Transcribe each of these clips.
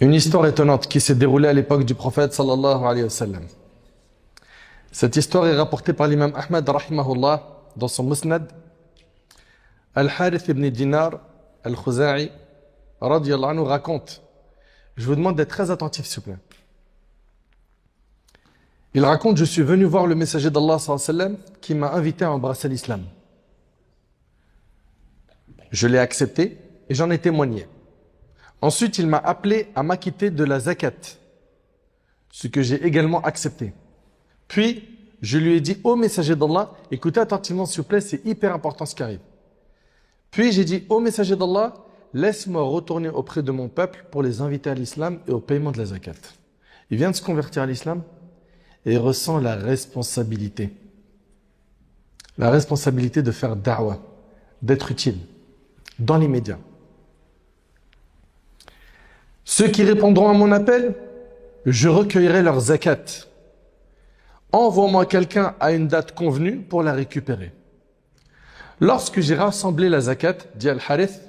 Une histoire étonnante qui s'est déroulée à l'époque du prophète sallallahu alayhi wa sallam. Cette histoire est rapportée par l'imam Ahmad rahimahullah dans son Musnad. Al-Harith ibn Dinar al-Khuza'i radiyallahu anhu raconte. Je vous demande d'être très attentif s'il vous plaît. Il raconte: je suis venu voir le messager d'Allah sallallahu alayhi wa sallam qui m'a invité à embrasser l'islam. Je l'ai accepté et j'en ai témoigné. Ensuite, il m'a appelé à m'acquitter de la zakat, ce que j'ai également accepté. Puis, je lui ai dit: ô messager d'Allah, écoutez attentivement s'il vous plaît, c'est hyper important ce qui arrive. Puis j'ai dit: ô messager d'Allah, laisse-moi retourner auprès de mon peuple pour les inviter à l'islam et au paiement de la zakat. Il vient de se convertir à l'islam et il ressent la responsabilité. La responsabilité de faire da'wah, d'être utile, dans l'immédiat. Ceux qui répondront à mon appel, je recueillerai leur zakat. Envoie-moi quelqu'un à une date convenue pour la récupérer. Lorsque j'ai rassemblé la zakat, dit Al-Harith,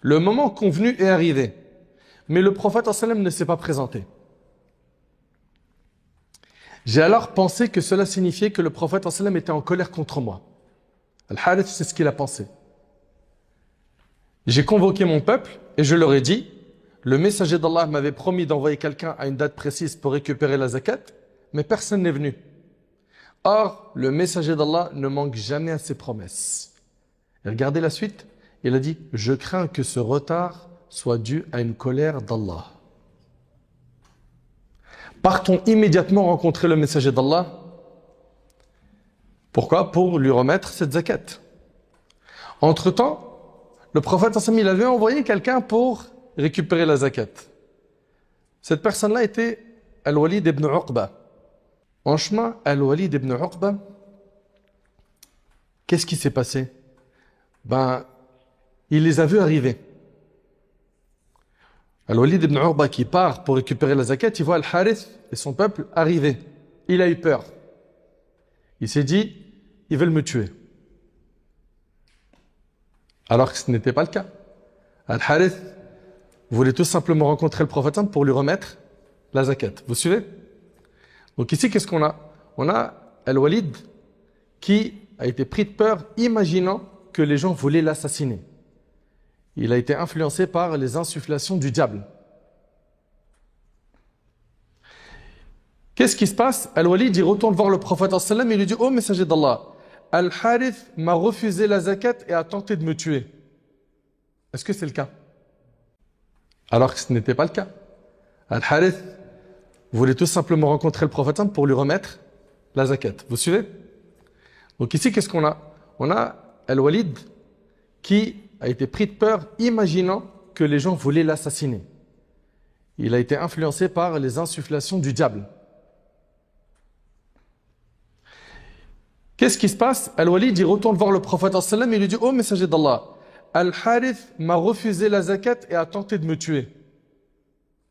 le moment convenu est arrivé, mais le prophète sallam ne s'est pas présenté. J'ai alors pensé que cela signifiait que le prophète sallam était en colère contre moi. Al-Harith, c'est ce qu'il a pensé. J'ai convoqué mon peuple et je leur ai dit: le messager d'Allah m'avait promis d'envoyer quelqu'un à une date précise pour récupérer la zakat, mais personne n'est venu. Or, le messager d'Allah ne manque jamais à ses promesses. Et regardez la suite, il a dit: je crains que ce retard soit dû à une colère d'Allah. Partons immédiatement rencontrer le messager d'Allah. Pourquoi? Pour lui remettre cette zakat. Entre-temps, le prophète il avait envoyé quelqu'un pour récupérer la zakat. Cette personne-là était Al-Walid ibn Uqba. En chemin, Al-Walid ibn Uqba, qu'est-ce qui s'est passé? Il les a vus arriver. Al-Walid ibn Uqba qui part pour récupérer la zakat, il voit Al-Harith et son peuple arriver. Il a eu peur. Il s'est dit: ils veulent me tuer. Alors que ce n'était pas le cas. Al-Harith voulait tout simplement rencontrer le prophète pour lui remettre la zakat. Vous suivez? Donc ici, qu'est-ce qu'on a? On a Al-Walid qui a été pris de peur, imaginant que les gens voulaient l'assassiner. Il a été influencé par les insufflations du diable. Qu'est-ce qui se passe? Al-Walid, il retourne voir le prophète sallam et lui dit: ô messager d'Allah, Al-Harith m'a refusé la zakat et a tenté de me tuer. Est-ce que c'est le cas? Alors que ce n'était pas le cas. Al-Harith voulait tout simplement rencontrer le prophète pour lui remettre la zakat. Vous suivez? Donc ici, qu'est-ce qu'on a? On a Al-Walid qui a été pris de peur, imaginant que les gens voulaient l'assassiner. Il a été influencé par les insufflations du diable. Qu'est-ce qui se passe? Al-Walid, il retourne voir le prophète sallam et lui dit: ô messager d'Allah, Al-Harith m'a refusé la zakat et a tenté de me tuer.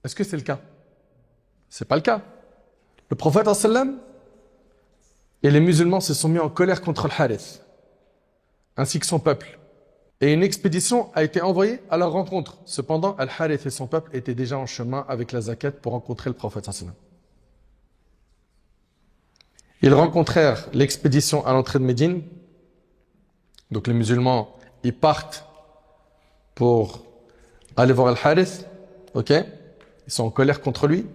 Est-ce que c'est le cas? C'est pas le cas. Le prophète sallam et les musulmans se sont mis en colère contre Al-Harith, ainsi que son peuple. Et une expédition a été envoyée à leur rencontre. Cependant, Al-Harith et son peuple étaient déjà en chemin avec la zakat pour rencontrer le prophète sallam. Ils rencontrèrent l'expédition à l'entrée de Médine. Donc les musulmans, ils partent pour aller voir Al-Harith. Ok? Ils sont en colère contre lui.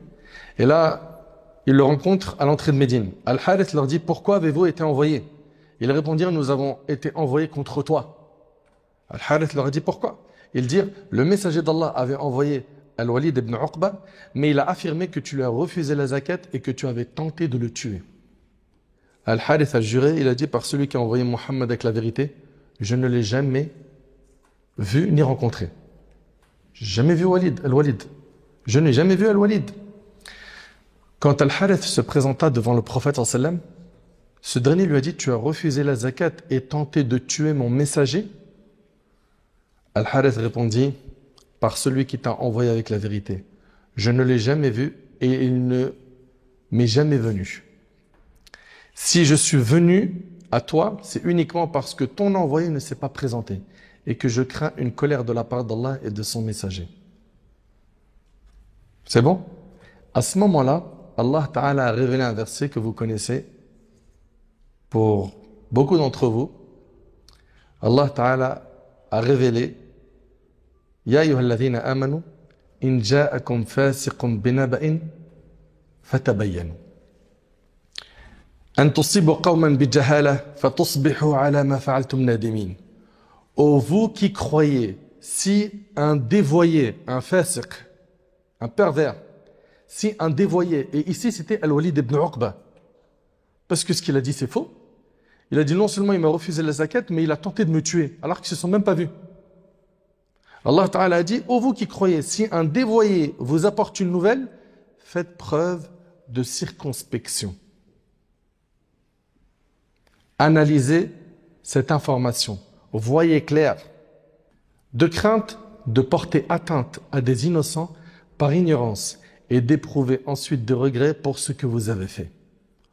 Et là, ils le rencontrent à l'entrée de Médine. Al-Harith leur dit: pourquoi avez-vous été envoyés? Ils répondirent: nous avons été envoyés contre toi. Al-Harith leur a dit: pourquoi? Ils dirent: le messager d'Allah avait envoyé Al-Walid ibn Uqba, mais il a affirmé que tu lui as refusé la zakat et que tu avais tenté de le tuer. Al-Harith a juré, il a dit: par celui qui a envoyé Mohammed avec la vérité, je ne l'ai jamais vu ni rencontré. Je n'ai jamais vu Al-Walid. Je n'ai jamais vu Al-Walid. Quand Al-Harith se présenta devant le prophète sallam, ce dernier lui a dit: tu as refusé la zakat et tenté de tuer mon messager? Al-Harith répondit: par celui qui t'a envoyé avec la vérité, je ne l'ai jamais vu et il ne m'est jamais venu. Si je suis venu à toi, c'est uniquement parce que ton envoyé ne s'est pas présenté et que je crains une colère de la part d'Allah et de son messager. C'est bon? À ce moment-là, Allah Ta'ala a révélé un verset que vous connaissez pour beaucoup d'entre vous. Allah Ta'ala a révélé Ya ayyuhalladhina amanu in ja'akum fasiqun binaba'in fatabayyanu an tusibu qawman bijahala fatusbihu ala ma fa'altum nadimin. Ô vous qui croyez, si un dévoyé, un fasiq, un pervers, si un dévoyé, et ici c'était Al-Walid ibn Uqba, parce que ce qu'il a dit c'est faux. Il a dit non seulement il m'a refusé la zakat, mais il a tenté de me tuer, alors qu'ils ne se sont même pas vus. Allah Ta'ala a dit, ô vous qui croyez, si un dévoyé vous apporte une nouvelle, faites preuve de circonspection. Analysez cette information, voyez clair, de crainte de porter atteinte à des innocents par ignorance et d'éprouver ensuite des regrets pour ce que vous avez fait.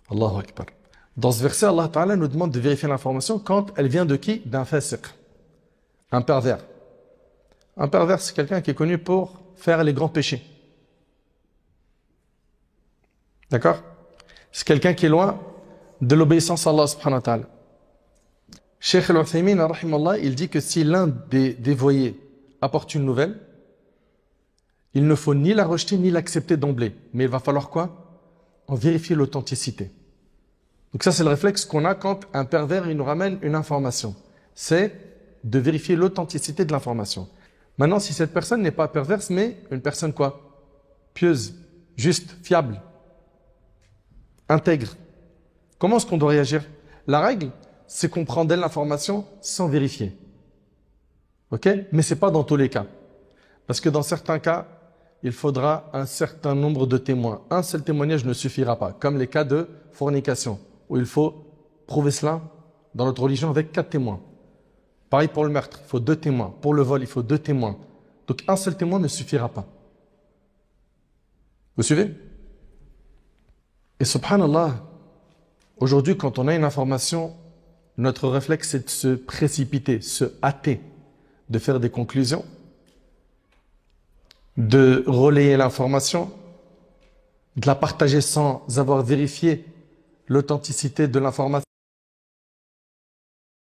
Allahu Akbar. Dans ce verset, Allah Ta'ala nous demande de vérifier l'information quand elle vient de qui? D'un fasiq, un pervers. Un pervers, c'est quelqu'un qui est connu pour faire les grands péchés. D'accord? C'est quelqu'un qui est loin de l'obéissance à Allah subhanahu wa ta'ala. Cheikh Al-Uthaymin, rahimallah, il dit que si l'un des dévoyés apporte une nouvelle, il ne faut ni la rejeter ni l'accepter d'emblée. Mais il va falloir quoi? En vérifier l'authenticité. Donc ça, c'est le réflexe qu'on a quand un pervers il nous ramène une information. C'est de vérifier l'authenticité de l'information. Maintenant, si cette personne n'est pas perverse, mais une personne quoi? Pieuse, juste, fiable, intègre. Comment est-ce qu'on doit réagir? La règle, c'est qu'on prend d'elle l'information sans vérifier. Ok? Mais ce n'est pas dans tous les cas. Parce que dans certains cas, il faudra un certain nombre de témoins. Un seul témoignage ne suffira pas. Comme les cas de fornication, où il faut prouver cela dans notre religion avec 4 témoins. Pareil pour le meurtre, il faut 2 témoins. Pour le vol, il faut 2 témoins. Donc un seul témoin ne suffira pas. Vous suivez? Et subhanallah, aujourd'hui quand on a une information, notre réflexe c'est de se précipiter, se hâter, de faire des conclusions, de relayer l'information, de la partager sans avoir vérifié l'authenticité de l'information.